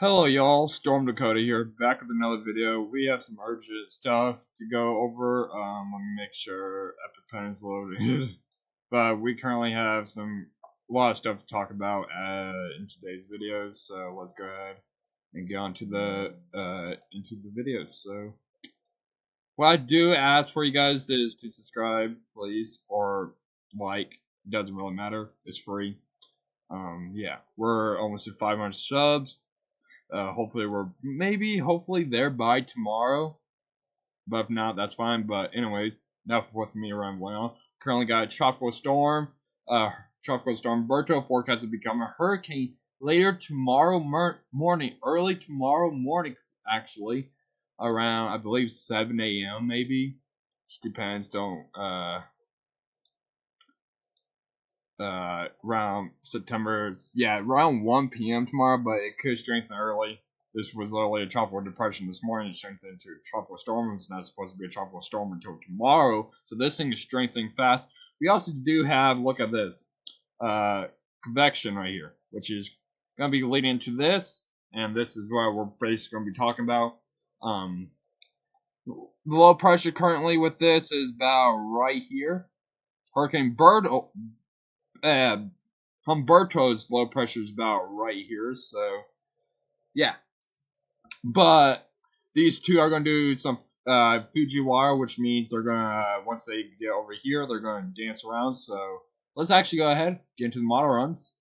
Hello y'all, Storm Dakota here, back with another video. We have some urgent stuff to go over. Let me make sure EpiPen is loaded. But we currently have a lot of stuff to talk about in today's videos, so let's go ahead and get on to into the videos. So what I do ask for you guys is to subscribe, please, or like. It doesn't really matter. It's free. Yeah, we're almost at 500 subs. Hopefully hopefully there by tomorrow. But if not, that's fine. But anyways, enough with me rambling on. Currently got a tropical storm. Tropical storm Berto forecast to become a hurricane later tomorrow morning. Early tomorrow morning, actually. Around, I believe, 7 a.m. maybe. Just depends. Don't, around around 1 p.m. tomorrow, but it could strengthen early. This was literally a tropical depression this morning. It strengthened into a tropical storm. It's not supposed to be a tropical storm until tomorrow. So this thing is strengthening fast. We also do have, look at this, convection right here, which is going to be leading into this. And this is what we're basically going to be talking about. The low pressure currently with this is about right here. Hurricane Humberto's low pressure is about right here, so yeah. But these two are going to do some Fujiwara, which means they're going to, once they get over here, they're going to dance around. So let's actually go ahead, get into the model runs.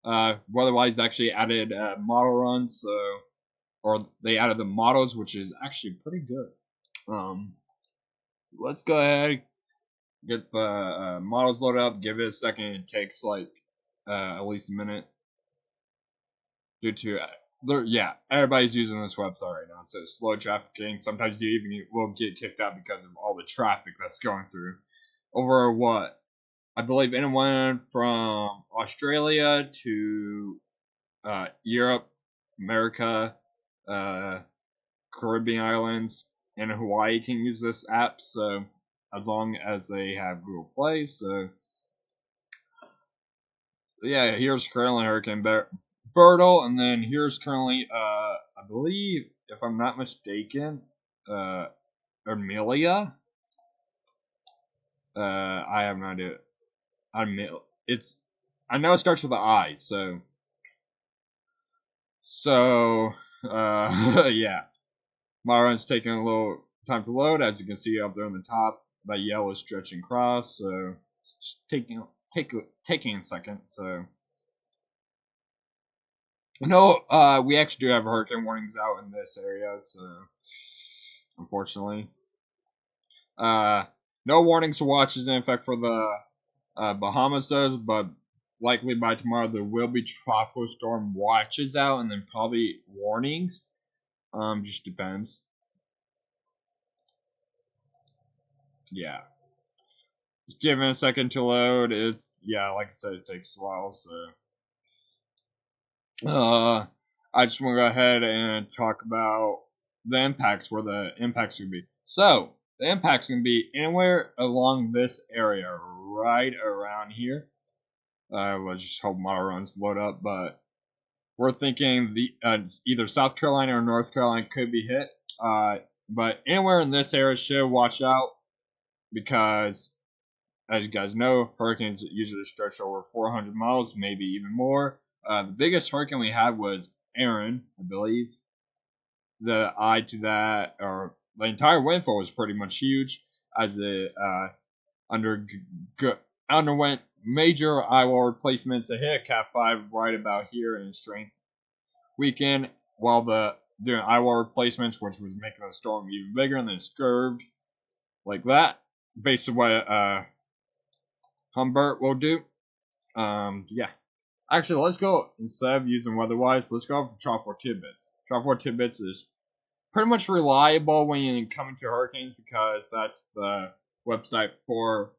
Weatherwise actually added model runs, or they added the models, which is actually pretty good. Let's go ahead, get the models loaded up, give it a second. It takes like at least a minute due to everybody's using this website right now. So slow trafficking. Sometimes you even will get kicked out because of all the traffic that's going through. Over what I believe anyone from Australia to Europe, America, Caribbean islands, and Hawaii can use this app. So as long as they have Google Play. So yeah, here's currently Hurricane Bertle, and then here's currently, I believe, if I'm not mistaken, Amelia. I have no idea. I know it starts with an I, so, yeah. My run's taking a little time to load, as you can see up there on the top. That yellow is stretching across, so it's taking a second, so. No, we actually do have hurricane warnings out in this area, so unfortunately. No warnings or watches in effect for the Bahamas, though, but likely by tomorrow there will be tropical storm watches out, and then probably warnings. Just depends. Yeah. Just give it a second to load. Like I said, it takes a while, so. I just want to go ahead and talk about the impacts, where the impacts going to be. So, the impacts going to be anywhere along this area, right around here. Let's just hope model runs load up, but we're thinking either South Carolina or North Carolina could be hit. But anywhere in this area should watch out, because as you guys know, hurricanes usually stretch over 400 miles, maybe even more. The biggest hurricane we had was Aaron, I believe. The eye to that, or the entire windfall was pretty much huge, as it underwent major eyewall replacements. It hit a Cat 5 right about here in strength weekend, while doing eyewall replacements, which was making the storm even bigger, and then scurved like that. Basically what Humbert will do. Yeah. Actually, let's go, instead of using weatherwise, let's go for Tropical Tidbits. Tropical Tidbits is pretty much reliable when you come into hurricanes, because that's the website for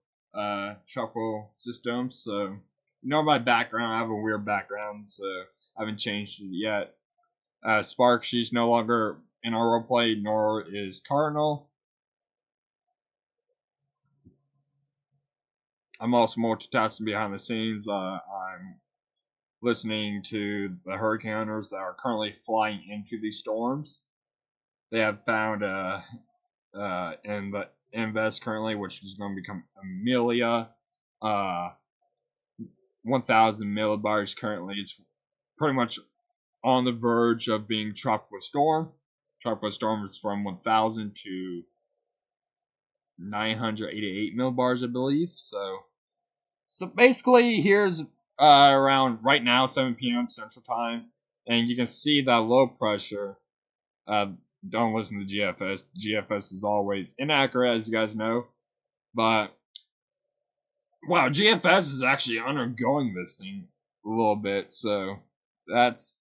tropical systems. So, you know my background, I have a weird background, so I haven't changed it yet. Spark, she's no longer in our roleplay, nor is Cardinal. I'm also multitasking behind the scenes. I'm listening to the hurricane hunters that are currently flying into these storms. They have found in the invest currently, which is going to become Amelia. 1,000 millibars currently. It's pretty much on the verge of being tropical storm. Tropical storm is from 1,000 to 988 millibars, I believe. So basically, here's around right now 7 p.m. Central Time, and you can see that low pressure. Don't listen to GFS. GFS is always inaccurate, as you guys know. But wow, GFS is actually undergoing this thing a little bit. So that's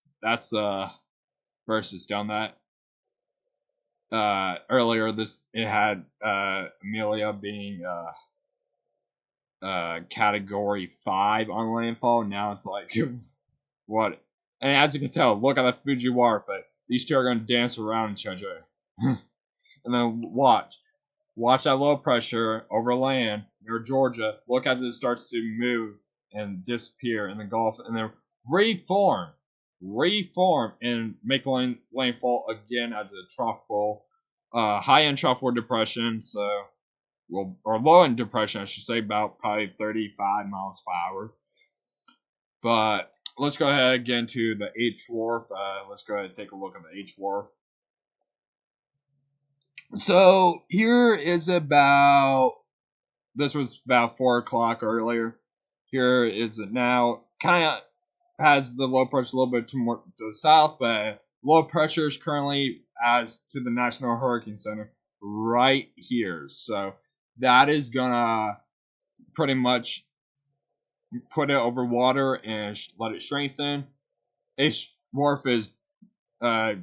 versus done that. Earlier it had Amelia being category 5 on landfall. Now it's like what? And as you can tell, look at the Fujiwara, but these two are gonna dance around each other. And then watch that low pressure over land near Georgia. Look as it starts to move and disappear in the Gulf, and then reform, and make landfall again as a tropical, high-end tropical depression. So, well, or low-end depression, I should say, about probably 35 miles per hour. But let's go ahead and get into the H-Warp. Let's go ahead and take a look at the H-Warp. So here is this was about 4 o'clock earlier. Here is it now. Kind of has the low pressure a little bit more to the south, but low pressure is currently as to the National Hurricane Center right here. So that is gonna pretty much put it over water and let it strengthen. H-Warp is has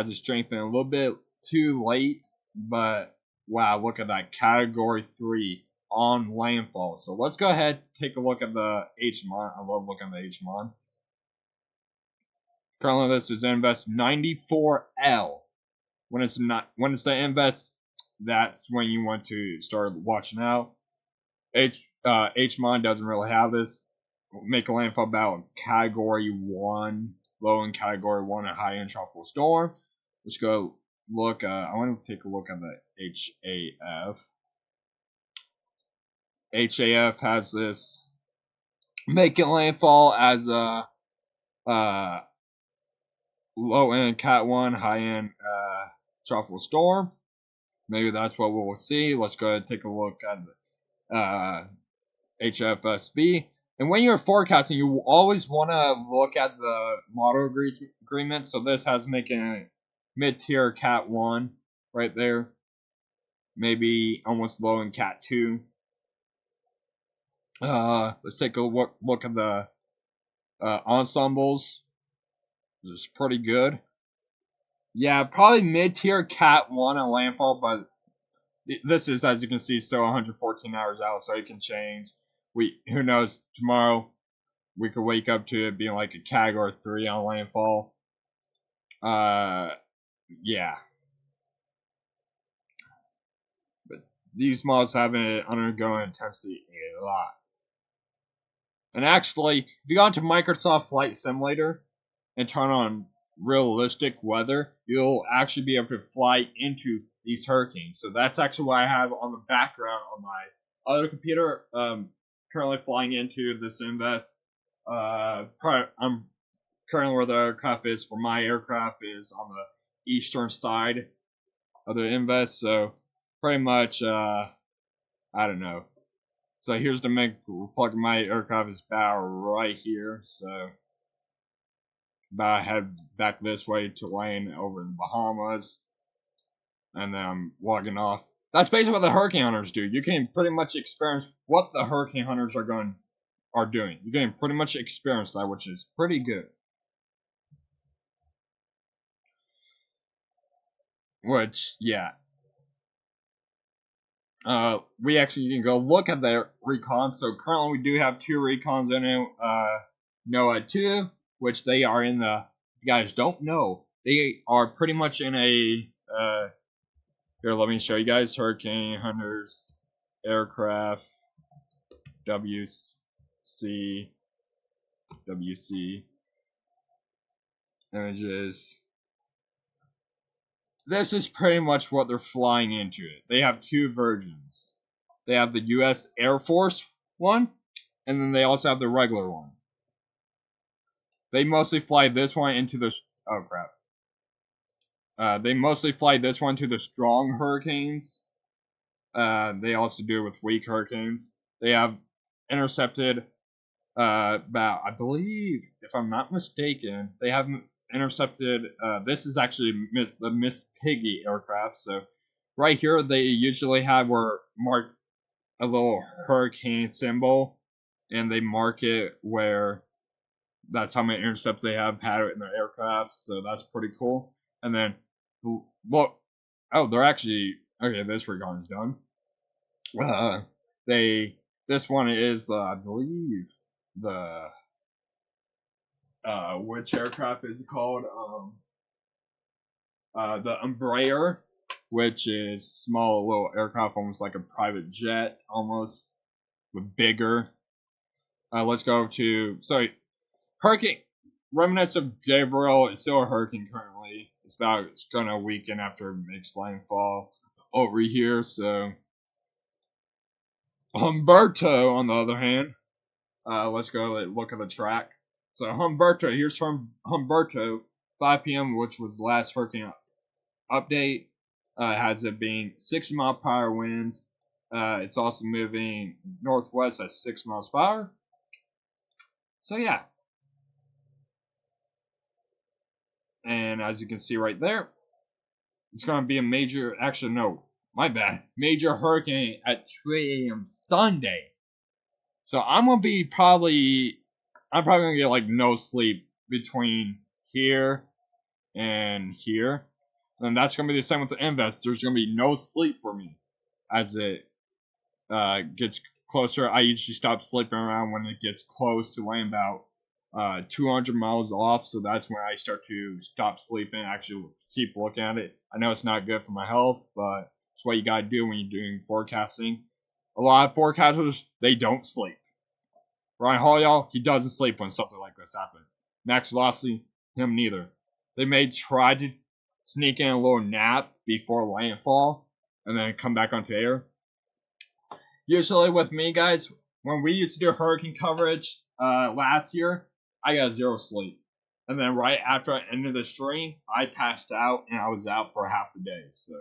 it strengthened a little bit too late, but wow, look at that, category 3 on landfall. So let's go ahead and take a look at the H-Mon. I love looking at the H-Mon. Currently, this is Invest 94L. When it's the Invest, that's when you want to start watching out. H-Mon doesn't really have this. Make a landfall about category 1. Low in category 1 and high in tropical storm. Let's go look. I want to take a look at the HAF. HAF has this making landfall as a low end Cat 1, high end tropical storm. Maybe that's what we'll see. Let's go ahead and take a look at the HFSB. And when you're forecasting, you always want to look at the model agreement. So this has making a mid-tier Cat 1 right there. Maybe almost low in Cat 2. Let's take a look at the ensembles. This is pretty good. Yeah, probably mid-tier Cat 1 on landfall, but this is, as you can see, still 114 hours out, so it can change. Who knows, tomorrow we could wake up to it being like a category 3 on landfall. Yeah. But these models have been undergoing intensity a lot. And actually, if you go into Microsoft Flight Simulator and turn on realistic weather, you'll actually be able to fly into these hurricanes. So that's actually what I have on the background on my other computer. Currently flying into this Invest. I'm currently where the aircraft is for my aircraft is on the eastern side of the Invest. So pretty much, I don't know. So here's the main plug. My aircraft is about right here. So about head back this way to land over in the Bahamas, and then I'm logging off. That's basically what the hurricane hunters do. You can pretty much experience what the hurricane hunters are doing. You can pretty much experience that, which is pretty good. Which, yeah. We actually can go look at their recons. So currently we do have 2 recons in it. NOAA 2, which they are in the, if you guys don't know, they are pretty much in a, here, let me show you guys, Hurricane Hunters, aircraft, W's. WC images. This is pretty much what they're flying into it. They have two versions. They have the U.S. Air Force one, and then they also have the regular one. They mostly fly this one into the... Oh, crap. They mostly fly this one to the strong hurricanes. They also do it with weak hurricanes. They have intercepted about, I believe, if I'm not mistaken, they have intercepted, this is actually the Miss Piggy aircraft. So right here, they usually have where mark a little hurricane symbol, and they mark it where that's how many intercepts they have had in their aircraft. So that's pretty cool. And then look, oh, they're actually okay. This recon is done. This one is I believe the which aircraft is it called? The Embraer, which is small little aircraft, almost like a private jet, almost, but bigger. Let's go to hurricane. Remnants of Gabriel is still a hurricane currently. It's gonna weaken after it makes landfall over here. So Humberto, on the other hand, let's go look at the track. So Humberto, here's from Humberto, 5 p.m., which was the last hurricane update. Has it being 60-mile-per-hour winds. It's also moving northwest at 6 miles per hour. So yeah. And as you can see right there, it's going to be a major, actually no, my bad, major hurricane at 2 a.m. Sunday. So I'm probably going to get like no sleep between here and here. And that's going to be the same with the invest. There's going to be no sleep for me as it gets closer. I usually stop sleeping around when it gets close to laying about 200 miles off. So that's when I start to stop sleeping, actually keep looking at it. I know it's not good for my health, but it's what you got to do when you're doing forecasting. A lot of forecasters, they don't sleep. Ryan Hall, y'all, he doesn't sleep when something like this happens. Max Velocity, him neither. They may try to sneak in a little nap before landfall and then come back onto air. Usually with me, guys, when we used to do hurricane coverage last year, I got zero sleep. And then right after I ended the stream, I passed out and I was out for half a day. So,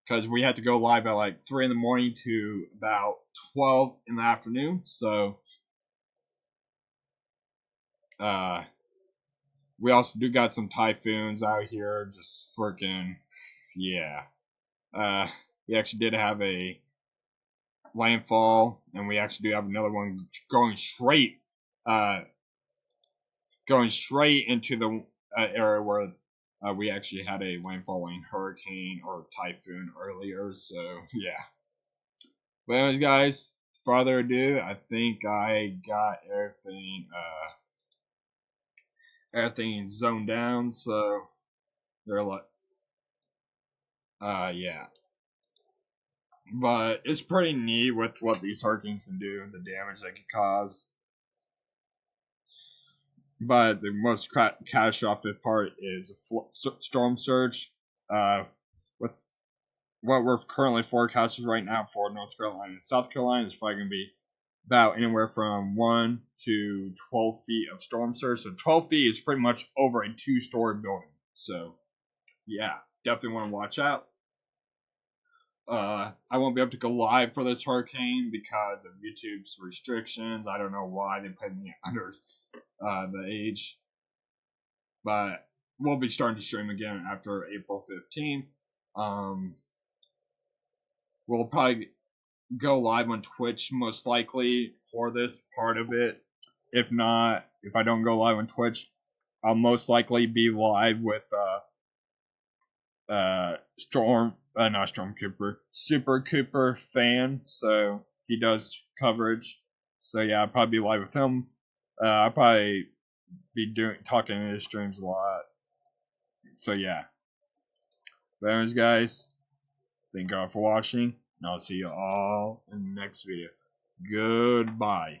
because we had to go live at like 3 in the morning to about 12 in the afternoon. So, we also do got some typhoons out here. Just freaking, yeah. We actually did have a landfall, and we actually do have another one going straight into the area where we actually had a landfalling hurricane or typhoon earlier. So yeah. But anyways, guys, further ado, I think I got everything zoned down. So they're like, yeah. But it's pretty neat with what these hurricanes can do, the damage they could cause. But the most catastrophic part is a storm surge. With what we're currently forecasting right now for North Carolina and South Carolina, is probably going to be about anywhere from 1 to 12 feet of storm surge. So 12 feet is pretty much over a 2-story building. So, yeah, definitely want to watch out. I won't be able to go live for this hurricane because of YouTube's restrictions. I don't know why they put me under the age. But we'll be starting to stream again after April 15th. We'll probably go live on Twitch most likely for this part of it. If not, if I don't go live on Twitch, I'll most likely be live with Super Cooper fan. So he does coverage. So yeah, I'll probably be live with him. I'll probably be talking in his streams a lot. So yeah. But anyways, guys, thank you all for watching. And I'll see you all in the next video. Goodbye.